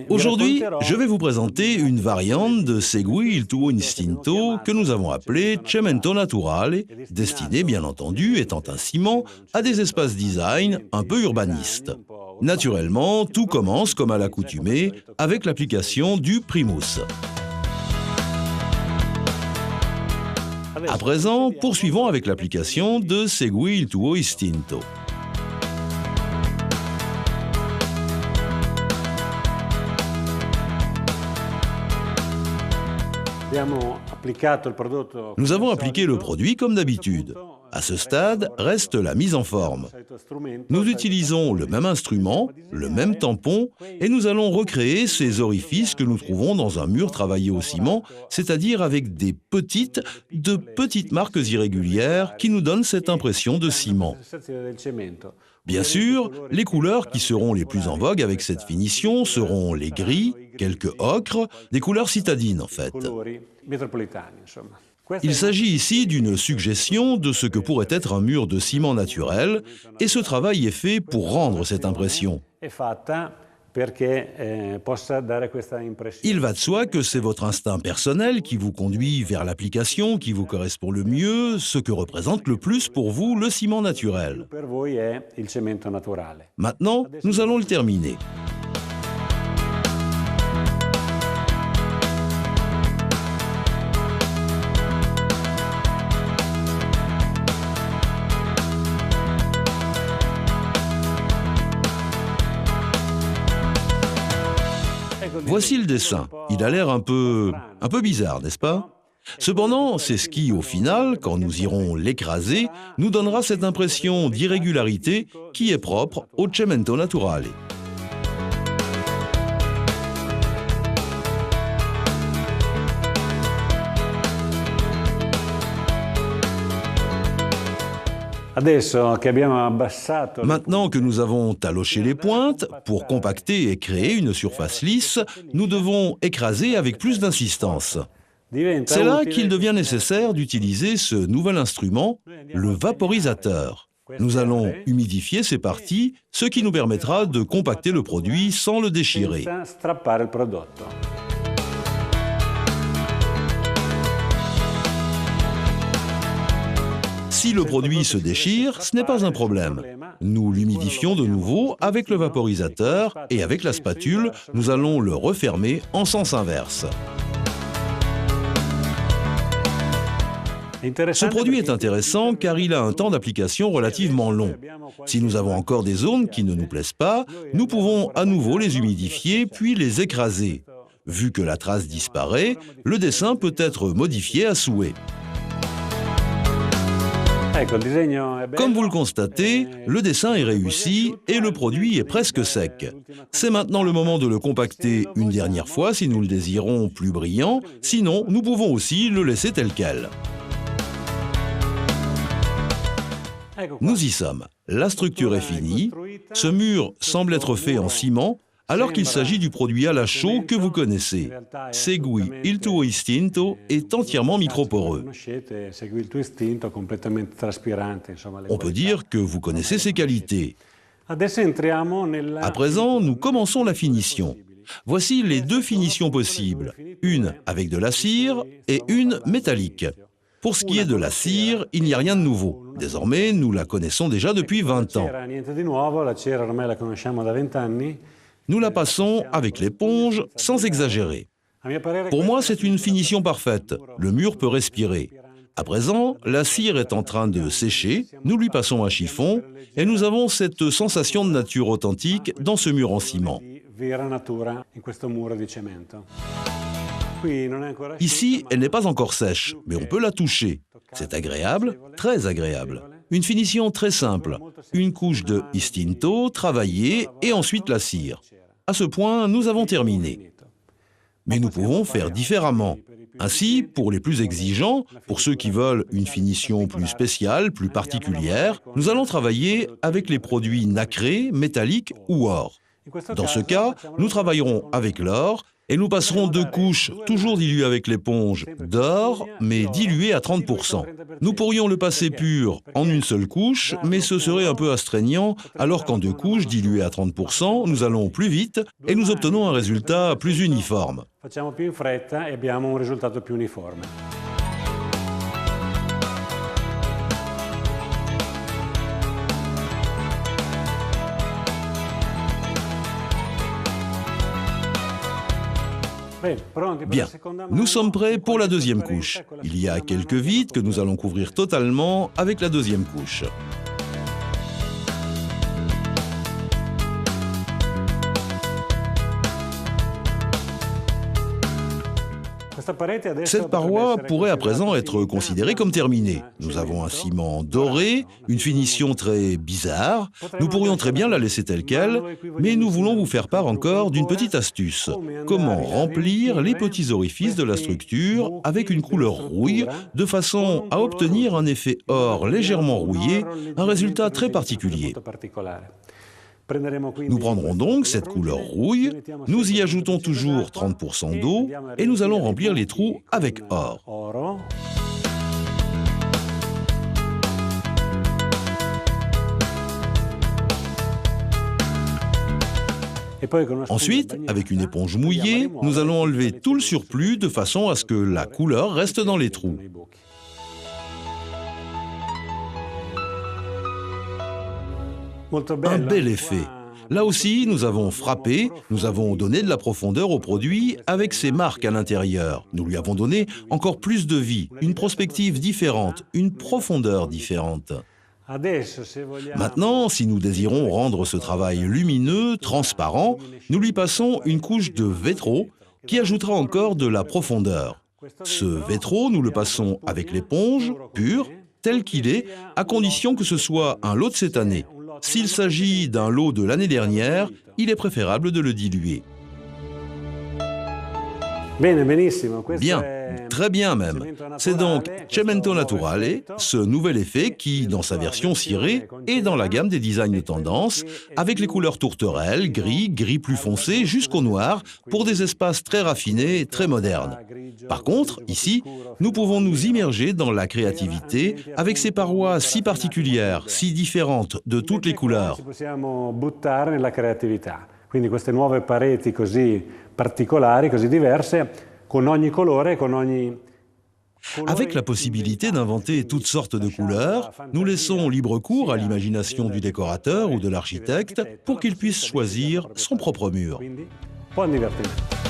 Aujourd'hui, je vais vous présenter une variante de Segui il tuo istinto que nous avons appelée Cemento Naturale, destinée bien entendu, étant un ciment, à des espaces design un peu urbanistes. Naturellement, tout commence comme à l'accoutumée avec l'application du Primus. À présent, poursuivons avec l'application de Segui il tuo istinto. Nous avons appliqué le produit comme d'habitude. À ce stade, reste la mise en forme. Nous utilisons le même instrument, le même tampon, et nous allons recréer ces orifices que nous trouvons dans un mur travaillé au ciment, c'est-à-dire avec de petites marques irrégulières qui nous donnent cette impression de ciment. Bien sûr, les couleurs qui seront les plus en vogue avec cette finition seront les gris, quelques ocres, des couleurs citadines en fait. Il s'agit ici d'une suggestion de ce que pourrait être un mur de ciment naturel, et ce travail est fait pour rendre cette impression. Il va de soi que c'est votre instinct personnel qui vous conduit vers l'application qui vous correspond le mieux, ce que représente le plus pour vous le ciment naturel. Maintenant, nous allons le terminer. Voici le dessin. Il a l'air un peu bizarre, n'est-ce pas? Cependant, c'est ce qui, au final, quand nous irons l'écraser, nous donnera cette impression d'irrégularité qui est propre au Cemento Naturale. Maintenant que nous avons taloché les pointes, pour compacter et créer une surface lisse, nous devons écraser avec plus d'insistance. C'est là qu'il devient nécessaire d'utiliser ce nouvel instrument, le vaporisateur. Nous allons humidifier ces parties, ce qui nous permettra de compacter le produit sans le déchirer. Si le produit se déchire, ce n'est pas un problème. Nous l'humidifions de nouveau avec le vaporisateur et avec la spatule, nous allons le refermer en sens inverse. Ce produit est intéressant car il a un temps d'application relativement long. Si nous avons encore des zones qui ne nous plaisent pas, nous pouvons à nouveau les humidifier puis les écraser. Vu que la trace disparaît, le dessin peut être modifié à souhait. Comme vous le constatez, le dessin est réussi et le produit est presque sec. C'est maintenant le moment de le compacter une dernière fois si nous le désirons plus brillant, sinon nous pouvons aussi le laisser tel quel. Nous y sommes. La structure est finie. Ce mur semble être fait en ciment, alors qu'il s'agit du produit à la chaux que vous connaissez. Segui il tuo istinto est entièrement microporeux. On peut dire que vous connaissez ses qualités. À présent, nous commençons la finition. Voici les deux finitions possibles, une avec de la cire et une métallique. Pour ce qui est de la cire, il n'y a rien de nouveau. Désormais, nous la connaissons déjà depuis 20 ans. Nous la passons avec l'éponge sans exagérer. Pour moi, c'est une finition parfaite. Le mur peut respirer. À présent, la cire est en train de sécher, nous lui passons un chiffon et nous avons cette sensation de nature authentique dans ce mur en ciment. Ici, elle n'est pas encore sèche, mais on peut la toucher. C'est agréable, très agréable. Une finition très simple. Une couche de istinto travaillée et ensuite la cire. À ce point, nous avons terminé. Mais nous pouvons faire différemment. Ainsi, pour les plus exigeants, pour ceux qui veulent une finition plus spéciale, plus particulière, nous allons travailler avec les produits nacrés, métalliques ou or. Dans ce cas, nous travaillerons avec l'or et nous passerons 2 couches, toujours diluées avec l'éponge, d'or, mais diluées à 30%. Nous pourrions le passer pur en une seule couche, mais ce serait un peu astreignant, alors qu'en 2 couches diluées à 30%, nous allons plus vite et nous obtenons un résultat plus uniforme. Facciamo più in fretta e abbiamo un risultato più uniforme. Bien, nous sommes prêts pour la deuxième couche. Il y a quelques vides que nous allons couvrir totalement avec la deuxième couche. Cette paroi pourrait à présent être considérée comme terminée. Nous avons un ciment doré, une finition très bizarre. Nous pourrions très bien la laisser telle qu'elle, mais nous voulons vous faire part encore d'une petite astuce. Comment remplir les petits orifices de la structure avec une couleur rouille, de façon à obtenir un effet or légèrement rouillé, un résultat très particulier. Nous prendrons donc cette couleur rouille, nous y ajoutons toujours 30% d'eau et nous allons remplir les trous avec or. Ensuite, avec une éponge mouillée, nous allons enlever tout le surplus de façon à ce que la couleur reste dans les trous. Un bel effet. Là aussi, nous avons frappé, nous avons donné de la profondeur au produit avec ses marques à l'intérieur. Nous lui avons donné encore plus de vie, une perspective différente, une profondeur différente. Maintenant, si nous désirons rendre ce travail lumineux, transparent, nous lui passons une couche de vétro qui ajoutera encore de la profondeur. Ce vétro, nous le passons avec l'éponge, pur, tel qu'il est, à condition que ce soit un lot de cette année. S'il s'agit d'un lot de l'année dernière, il est préférable de le diluer. Bien, très bien même. C'est donc Cemento Naturale, ce nouvel effet qui, dans sa version cirée, est dans la gamme des designs de tendance, avec les couleurs tourterelles, gris, gris plus foncé, jusqu'au noir, pour des espaces très raffinés, très modernes. Par contre, ici, nous pouvons nous immerger dans la créativité avec ces parois si particulières, si différentes de toutes les couleurs. Quindi queste nuove pareti così particolari, così diverse, con ogni colore, con ogni... Avec la possibilité d'inventer toutes sortes de couleurs, nous laissons libre cours à l'imagination du décorateur ou de l'architecte pour qu'il puisse choisir son propre mur. Buon divertimento.